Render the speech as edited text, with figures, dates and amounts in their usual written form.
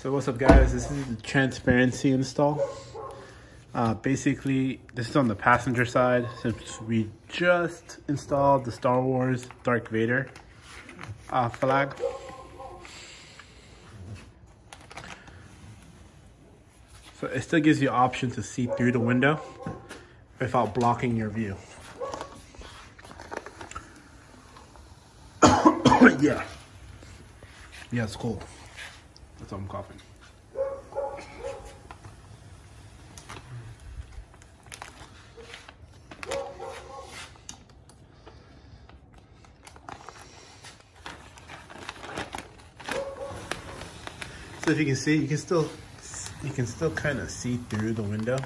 So what's up guys, this is the transparency install. Basically, this is on the passenger side since we just installed the Star Wars Darth Vader flag. So it still gives you the option to see through the window without blocking your view. Yeah, it's cold. That's why I'm coughing. So if you can see, you can still kind of see through the window.